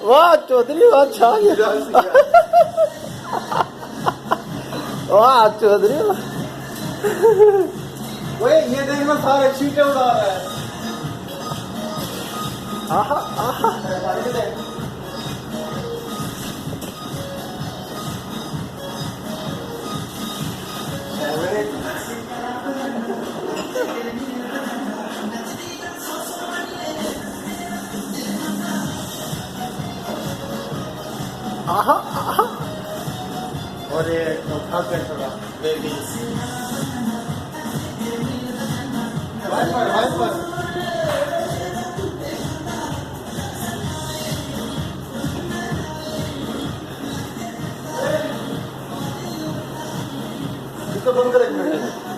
वाह चौधरी वाह छा गया वाह चौधरी ओए ये देखना सारे छींटे उड़ा रहा है आहा आहा आहा आहा और ये उठा के थोड़ा बेबी वाइपर इसको बंद कर एक मिनट